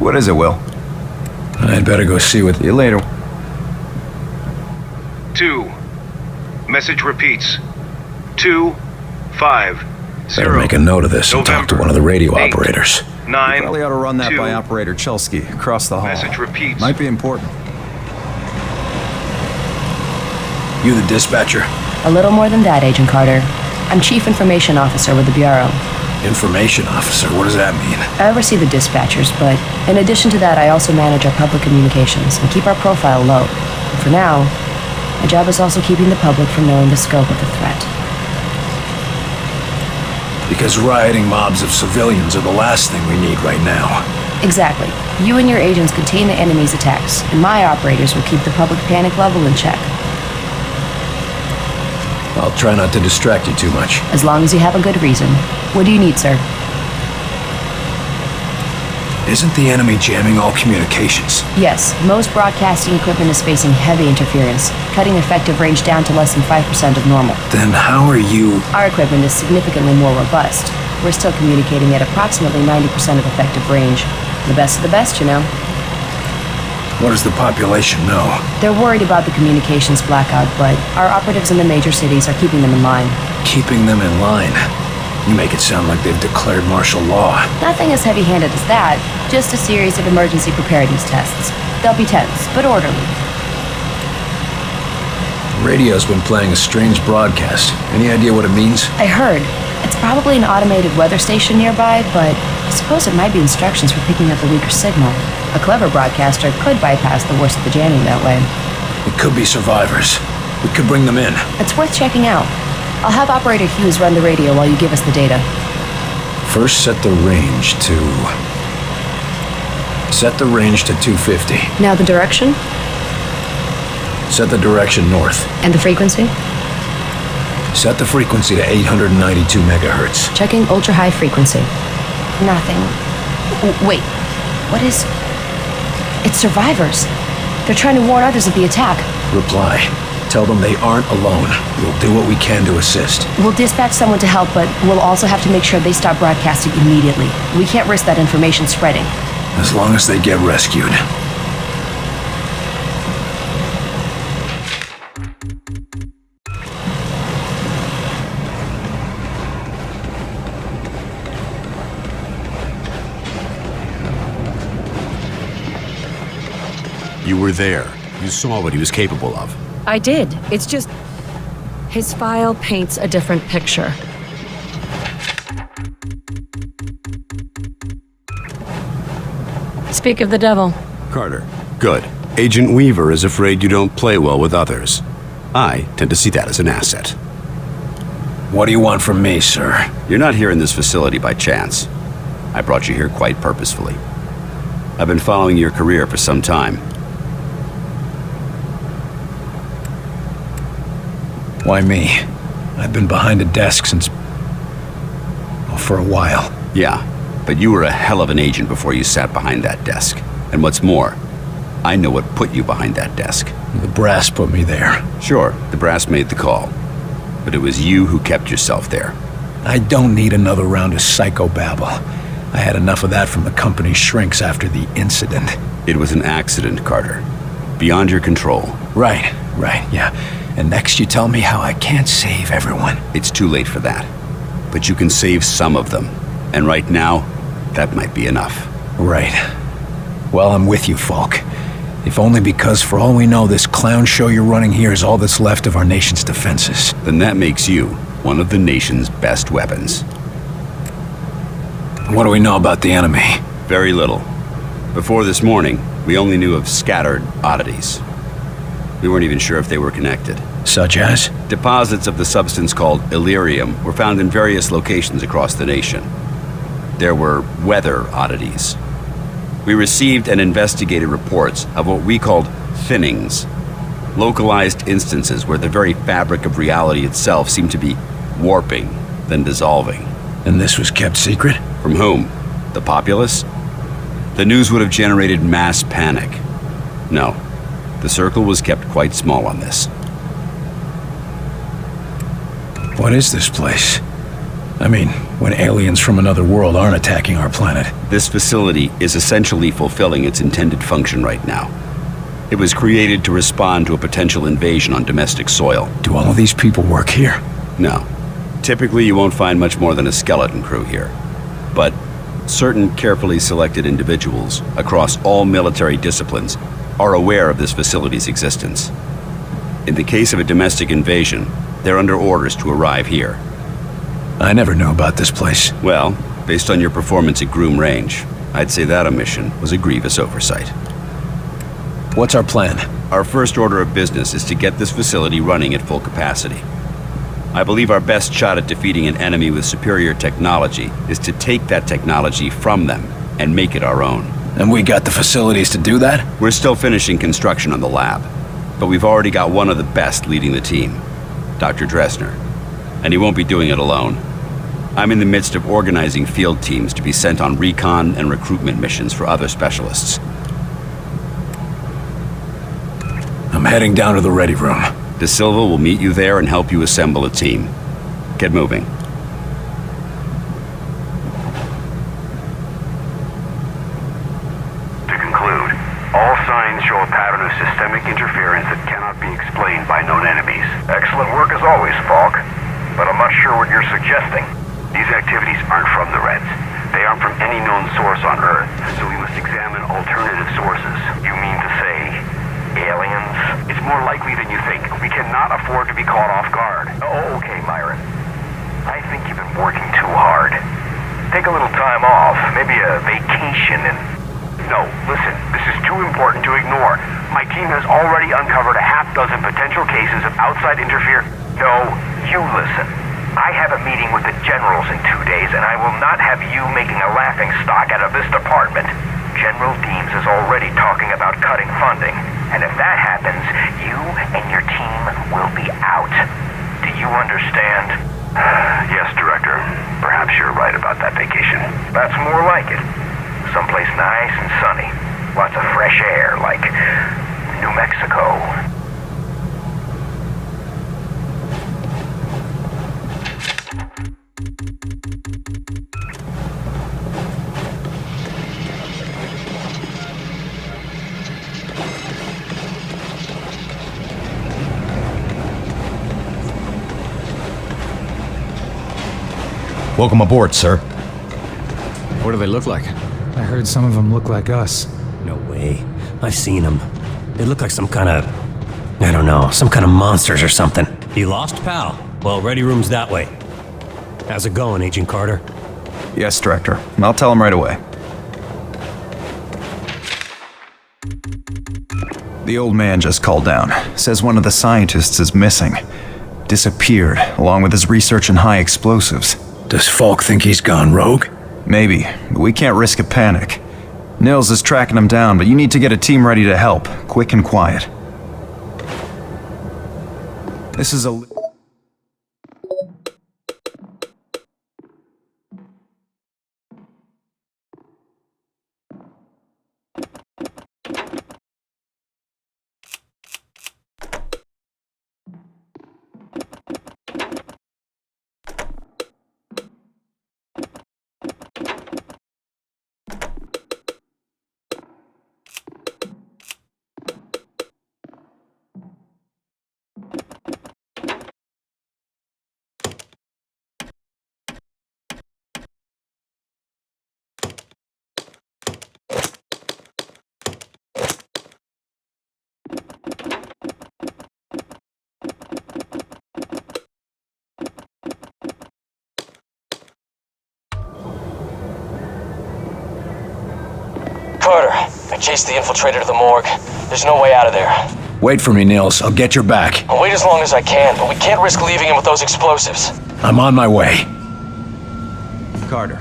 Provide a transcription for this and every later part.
What is it, Will? I'd better go see what... See you later. 2. Message repeats. 2, 5, 0. Better make a note of this and talk to one of the radio 8, operators. 9, Probably ought to run that 2. by Operator Chelsky across the hall. Message repeats. Might be important. You the dispatcher? A little more than that, Agent Carter. I'm Chief Information Officer with the Bureau. Information officer, what does that mean? I oversee the dispatchers, but in addition to that, I also manage our public communications and keep our profile low. And for now, my job is also keeping the public from knowing the scope of the threat. Because rioting mobs of civilians are the last thing we need right now. Exactly. You and your agents contain the enemy's attacks, and my operators will keep the public panic level in check. I'll try not to distract you too much. As long as you have a good reason. What do you need, sir? Isn't the enemy jamming all communications? Yes, most broadcasting equipment is facing heavy interference, cutting effective range down to less than 5% of normal. Then how are you... Our equipment is significantly more robust. We're still communicating at approximately 90% of effective range. The best of the best, you know. What does the population know? They're worried about the communications blackout, but our operatives in the major cities are keeping them in line. Keeping them in line? You make it sound like they've declared martial law. Nothing as heavy-handed as that, just a series of emergency preparedness tests. They'll be tense, but orderly. The radio's been playing a strange broadcast. Any idea what it means? I heard. It's probably an automated weather station nearby, but I suppose it might be instructions for picking up a weaker signal. A clever broadcaster could bypass the worst of the jamming that way. It could be survivors. We could bring them in. It's worth checking out. I'll have Operator Hughes run the radio while you give us the data. First, set the range to 250. Now the direction? Set the direction north. And the frequency? Set the frequency to 892 megahertz. Checking ultra-high frequency. Nothing. Wait. What is... It's survivors. They're trying to warn others of the attack. Reply. Tell them they aren't alone. We'll do what we can to assist. We'll dispatch someone to help, but we'll also have to make sure they stop broadcasting immediately. We can't risk that information spreading. As long as they get rescued. You were there. You saw what he was capable of. I did. It's just... his file paints a different picture. Speak of the devil. Carter. Good. Agent Weaver is afraid you don't play well with others. I tend to see that as an asset. What do you want from me, sir? You're not here in this facility by chance. I brought you here quite purposefully. I've been following your career for some time. Why me? I've been behind a desk since... well, for a while. Yeah, but you were a hell of an agent before you sat behind that desk. And what's more, I know what put you behind that desk. The brass put me there. Sure, the brass made the call. But it was you who kept yourself there. I don't need another round of psychobabble. I had enough of that from the company's shrinks after the incident. It was an accident, Carter. Beyond your control. Right, yeah. And next you tell me how I can't save everyone. It's too late for that. But you can save some of them. And right now, that might be enough. Right. Well, I'm with you, Falk. If only because, for all we know, this clown show you're running here is all that's left of our nation's defenses. Then that makes you one of the nation's best weapons. What do we know about the enemy? Very little. Before this morning, we only knew of scattered oddities. We weren't even sure if they were connected. Such as? Deposits of the substance called Illyrium were found in various locations across the nation. There were weather oddities. We received and investigated reports of what we called thinnings, localized instances where the very fabric of reality itself seemed to be warping, then dissolving. And this was kept secret? From whom? The populace? The news would have generated mass panic. No, the circle was kept quite small on this. What is this place? I mean, when aliens from another world aren't attacking our planet. This facility is essentially fulfilling its intended function right now. It was created to respond to a potential invasion on domestic soil. Do all of these people work here? No. Typically, you won't find much more than a skeleton crew here. But certain carefully selected individuals across all military disciplines are aware of this facility's existence. In the case of a domestic invasion, they're under orders to arrive here. I never knew about this place. Well, based on your performance at Groom Range, I'd say that omission was a grievous oversight. What's our plan? Our first order of business is to get this facility running at full capacity. I believe our best shot at defeating an enemy with superior technology is to take that technology from them and make it our own. And we got the facilities to do that? We're still finishing construction on the lab, but we've already got one of the best leading the team, Dr. Dressner. And he won't be doing it alone. I'm in the midst of organizing field teams to be sent on recon and recruitment missions for other specialists. I'm heading down to the ready room. De Silva will meet you there and help you assemble a team. Get moving. To conclude, all signs show a pattern of systemic interference that cannot be explained by known enemies. Excellent work as always, Falk. But I'm not sure what you're suggesting. These activities aren't from the Reds. They aren't from any known source on Earth, so we must examine alternative sources. You mean to say, aliens? It's more likely than you think. We cannot afford to be caught off guard. Oh, okay, Myron. I think you've been working too hard. Take a little time off, maybe a vacation and... No, listen, this is too important to ignore. My team has already uncovered a half dozen potential cases of outside interference. No, you listen. I have a meeting with the generals in 2 days, and I will not have you making a laughing stock out of this department. General Deems is already talking about cutting funding, and if that happens, you and your team will be out. Do you understand? Yes, Director. Perhaps you're right about that vacation. That's more like it. Someplace nice and sunny. Lots of fresh air, like New Mexico. Welcome aboard, sir. What do they look like? I heard some of them look like us. No way. I've seen them. They look like some kind of... I don't know, some kind of monsters or something. You lost, pal? Well, ready room's that way. How's it going, Agent Carter? Yes, Director. I'll tell him right away. The old man just called down. Says one of the scientists is missing. Disappeared, along with his research in high explosives. Does Falk think he's gone rogue? Maybe, but we can't risk a panic. Nils is tracking him down, but you need to get a team ready to help, quick and quiet. This is a... Carter, I chased the infiltrator to the morgue. There's no way out of there. Wait for me, Nils. I'll get your back. I'll wait as long as I can, but we can't risk leaving him with those explosives. I'm on my way. Carter,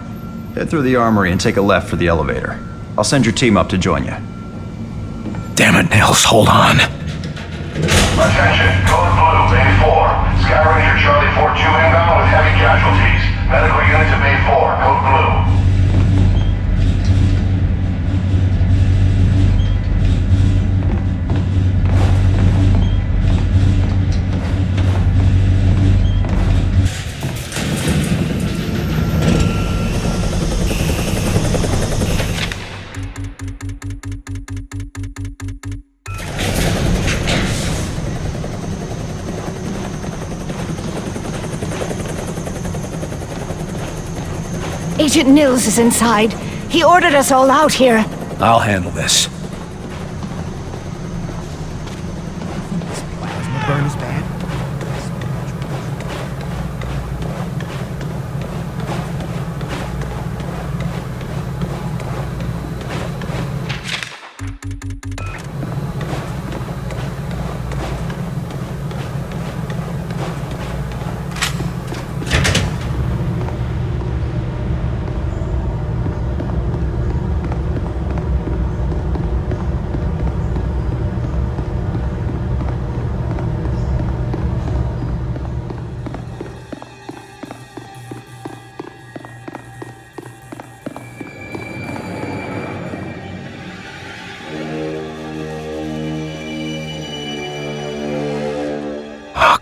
head through the armory and take a left for the elevator. I'll send your team up to join you. Damn it, Nils. Hold on. Attention, code blue, Bay 4. Sky Ranger Charlie 4-2 inbound with heavy casualties. Medical unit to Bay 4, code blue. Agent Nils is inside. He ordered us all out here. I'll handle this. Burn is bad.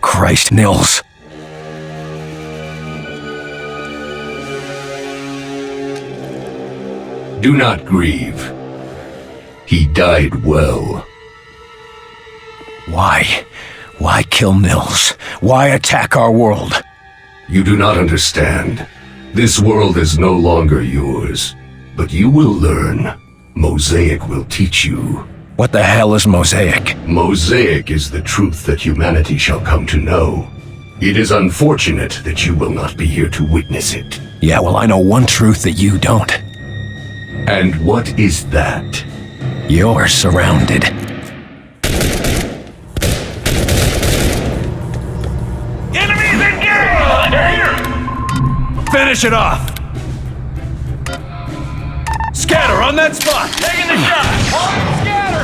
Christ, Nils. Do not grieve. He died well. Why? Why kill Nils? Why attack our world? You do not understand. This world is no longer yours. But you will learn. Mosaic will teach you. What the hell is Mosaic? Mosaic is the truth that humanity shall come to know. It is unfortunate that you will not be here to witness it. Yeah, well, I know one truth that you don't. And what is that? You're surrounded. Enemies engaged! Finish it off! Scatter on that spot! Taking the shot! Scatter!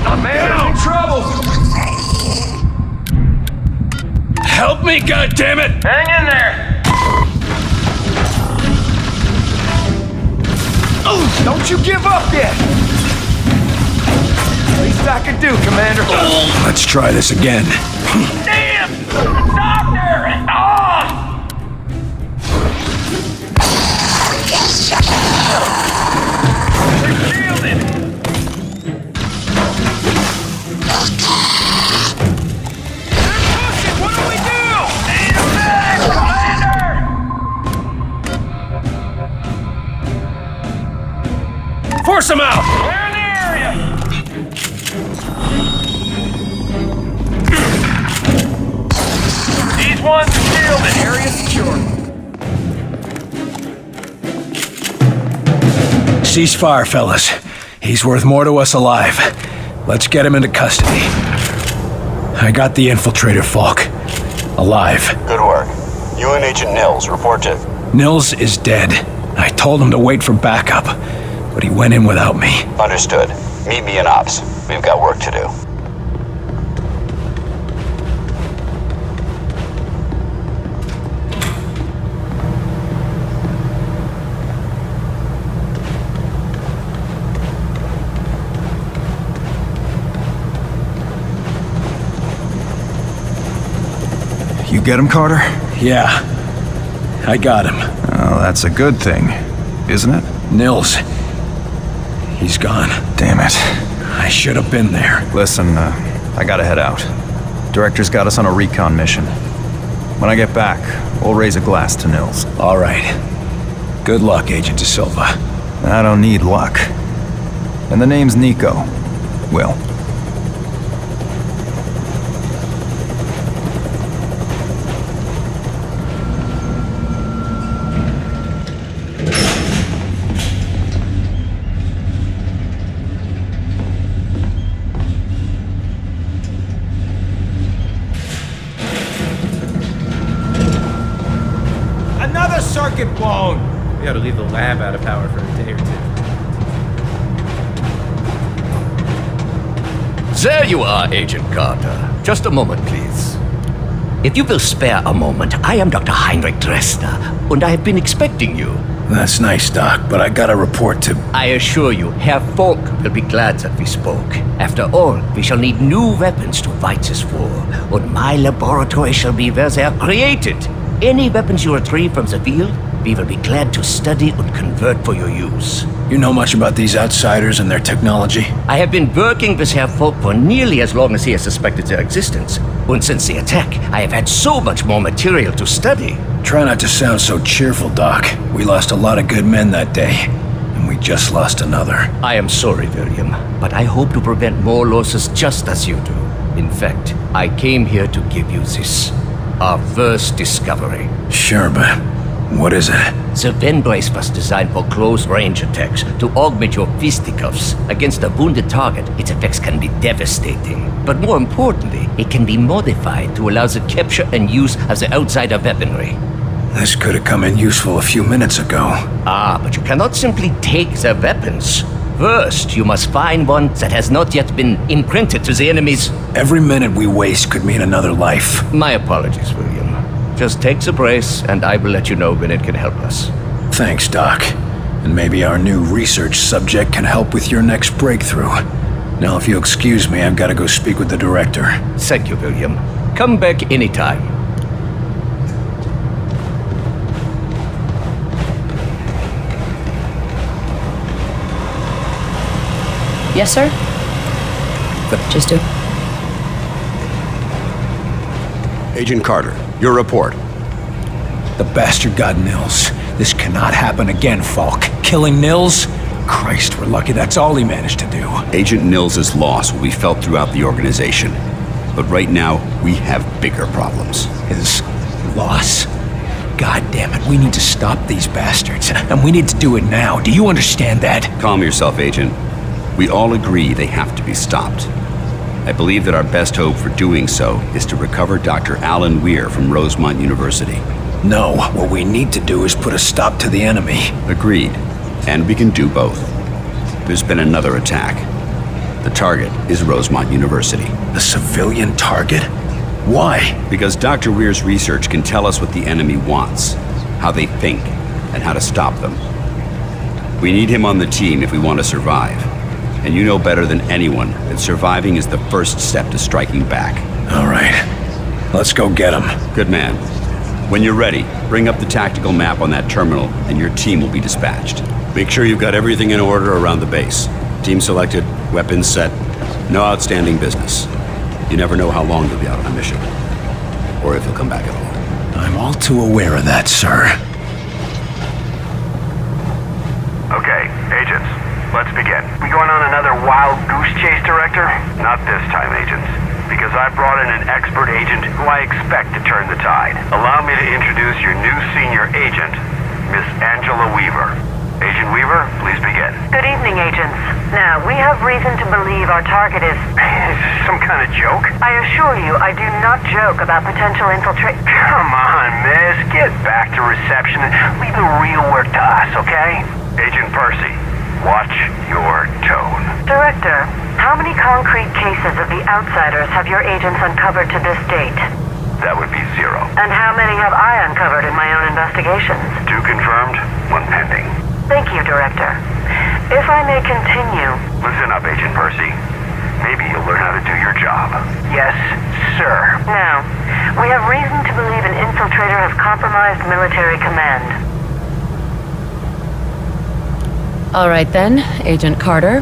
A man in trouble! Help me, goddammit! Hang in there! Don't you give up yet! Least I could do, Commander. Let's try this again. Damn! Doctor! Ah! We're shielded! What do we do? Need a medic, Commander! Force him out! Clear the area! These ones are shielded. Area secure. Ceasefire, fellas. He's worth more to us alive. Let's get him into custody. I got the infiltrator, Falk. Alive. Good work. You and Agent Nils, report to... Nils is dead. I told him to wait for backup, but he went in without me. Understood. Meet me in Ops. We've got work to do. You get him, Carter? Yeah, I got him. Oh, that's a good thing, isn't it? Nils. He's gone. Damn it. I should have been there. Listen, I gotta head out. Director's got us on a recon mission. When I get back, we'll raise a glass to Nils. All right. Good luck, Agent De Silva. I don't need luck. And the name's Nico. Will. Another circuit blown! We ought to leave the lab out of power for a day or two. There you are, Agent Carter. Just a moment, please. If you will spare a moment, I am Dr. Heinrich Dresner, and I have been expecting you. That's nice, Doc, but I got a report to... I assure you, Herr Falk will be glad that we spoke. After all, we shall need new weapons to fight this war, and my laboratory shall be where they are created. Any weapons you retrieve from the field, we will be glad to study and convert for your use. You know much about these outsiders and their technology? I have been working with Herr Folk for nearly as long as he has suspected their existence. And since the attack, I have had so much more material to study. Try not to sound so cheerful, Doc. We lost a lot of good men that day, and we just lost another. I am sorry, William, but I hope to prevent more losses just as you do. In fact, I came here to give you this. Our first discovery. Sure, but what is it? The Ven brace was designed for close-range attacks to augment your fisticuffs. Against a wounded target, its effects can be devastating. But more importantly, it can be modified to allow the capture and use of the outsider weaponry. This could have come in useful a few minutes ago. Ah, but you cannot simply take their weapons. First, you must find one that has not yet been imprinted to the enemies. Every minute we waste could mean another life. My apologies, William. Just take the brace, and I will let you know when it can help us. Thanks, Doc. And maybe our new research subject can help with your next breakthrough. Now, if you'll excuse me, I've got to go speak with the director. Thank you, William. Come back anytime. Yes, sir? Just do. Agent Carter, your report. The bastard got Nils. This cannot happen again, Falk. Killing Nils? Christ, we're lucky that's all he managed to do. Agent Nils' loss will be felt throughout the organization. But right now, we have bigger problems. His loss? God damn it, we need to stop these bastards. And we need to do it now. Do you understand that? Calm yourself, Agent. We all agree they have to be stopped. I believe that our best hope for doing so is to recover Dr. Alan Weir from Rosemont University. No, what we need to do is put a stop to the enemy. Agreed. And we can do both. There's been another attack. The target is Rosemont University. A civilian target? Why? Because Dr. Weir's research can tell us what the enemy wants, how they think, and how to stop them. We need him on the team if we want to survive. And you know better than anyone that surviving is the first step to striking back. All right. Let's go get him. Good man. When you're ready, bring up the tactical map on that terminal and your team will be dispatched. Make sure you've got everything in order around the base. Team selected, weapons set, no outstanding business. You never know how long you'll be out on a mission. Or if you'll come back at all. I'm all too aware of that, sir. Okay, agents. Let's begin. We going on another wild goose chase, Director? Not this time, agents. Because I brought in an expert agent who I expect to turn the tide. Allow me to introduce your new senior agent, Miss Angela Weaver. Agent Weaver, please begin. Good evening, agents. Now, we have reason to believe our target is... Is this some kind of joke? I assure you, I do not joke about potential infiltrate... Come on, miss. Get back to reception and leave the real work to us, okay? Agent Percy, watch your tone. Director, how many concrete cases of the outsiders have your agents uncovered to this date? That would be 0. And how many have I uncovered in my own investigations? 2 confirmed, 1 pending. Thank you, Director. If I may continue... Listen up, Agent Percy. Maybe you'll learn how to do your job. Yes, sir. Now, we have reason to believe an infiltrator has compromised military command. All right then, Agent Carter.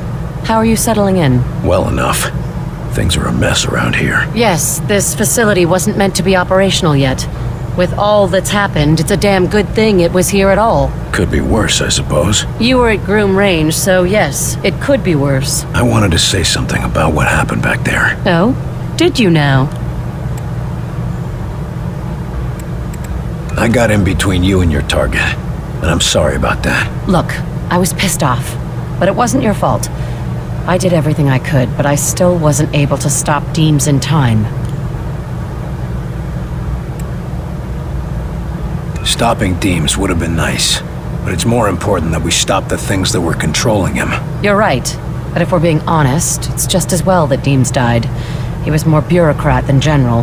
How are you settling in? Well enough. Things are a mess around here. Yes, this facility wasn't meant to be operational yet. With all that's happened, it's a damn good thing it was here at all. Could be worse, I suppose. You were at Groom Range, so yes, it could be worse. I wanted to say something about what happened back there. Oh? Did you now? I got in between you and your target, and I'm sorry about that. Look, I was pissed off, but it wasn't your fault. I did everything I could, but I still wasn't able to stop Deems in time. Stopping Deems would have been nice, but it's more important that we stop the things that were controlling him. You're right, but if we're being honest, it's just as well that Deems died. He was more bureaucrat than general.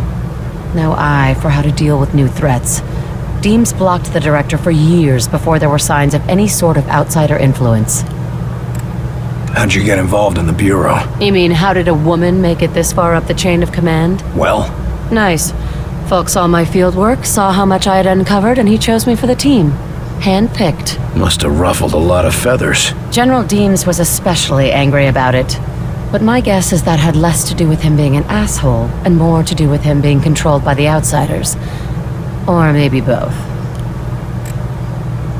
No eye for how to deal with new threats. Deems blocked the director for years before there were signs of any sort of outsider influence. How'd you get involved in the Bureau? You mean, how did a woman make it this far up the chain of command? Well? Nice. Folks saw my field work, saw how much I had uncovered, and he chose me for the team. Hand-picked. Must have ruffled a lot of feathers. General Deems was especially angry about it. But my guess is that had less to do with him being an asshole, and more to do with him being controlled by the outsiders. Or maybe both.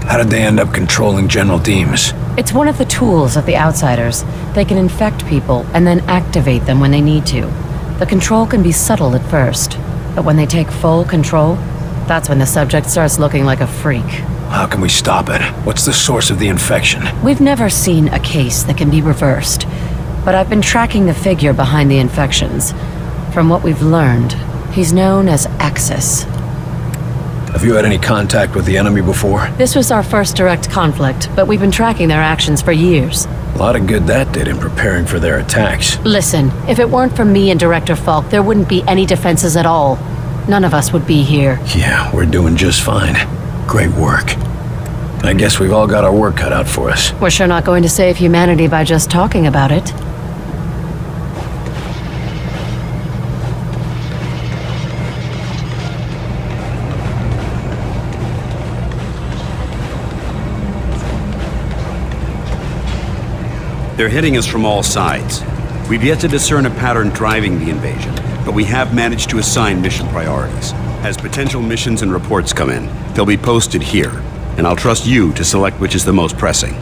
How did they end up controlling General Deems? It's one of the tools of the outsiders. They can infect people and then activate them when they need to. The control can be subtle at first, but when they take full control, that's when the subject starts looking like a freak. How can we stop it? What's the source of the infection? We've never seen a case that can be reversed, but I've been tracking the figure behind the infections. From what we've learned, he's known as Axis. Have you had any contact with the enemy before? This was our first direct conflict, but we've been tracking their actions for years. A lot of good that did in preparing for their attacks. Listen, if it weren't for me and Director Falk, there wouldn't be any defenses at all. None of us would be here. Yeah, we're doing just fine. Great work. I guess we've all got our work cut out for us. We're sure not going to save humanity by just talking about it. They're hitting us from all sides. We've yet to discern a pattern driving the invasion, but we have managed to assign mission priorities. As potential missions and reports come in, they'll be posted here, and I'll trust you to select which is the most pressing.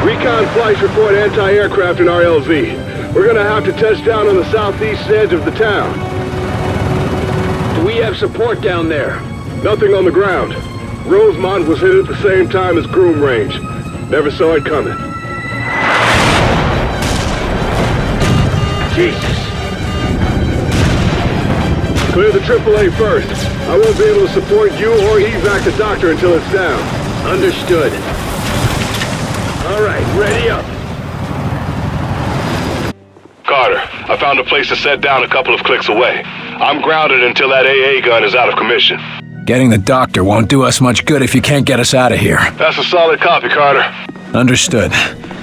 Recon flights report anti-aircraft in RLZ. We're gonna have to touch down on the southeast edge of the town. Do we have support down there? Nothing on the ground. Rosemont was hit at the same time as Groom Range. Never saw it coming. Jesus. Clear the AAA first. I won't be able to support you or evac the doctor until it's down. Understood. All right, ready up. Carter, I found a place to set down a couple of clicks away. I'm grounded until that AA gun is out of commission. Getting the doctor won't do us much good if you can't get us out of here. That's a solid copy, Carter. Understood.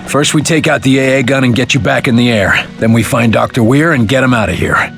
First we take out the AA gun and get you back in the air. Then we find Dr. Weir and get him out of here.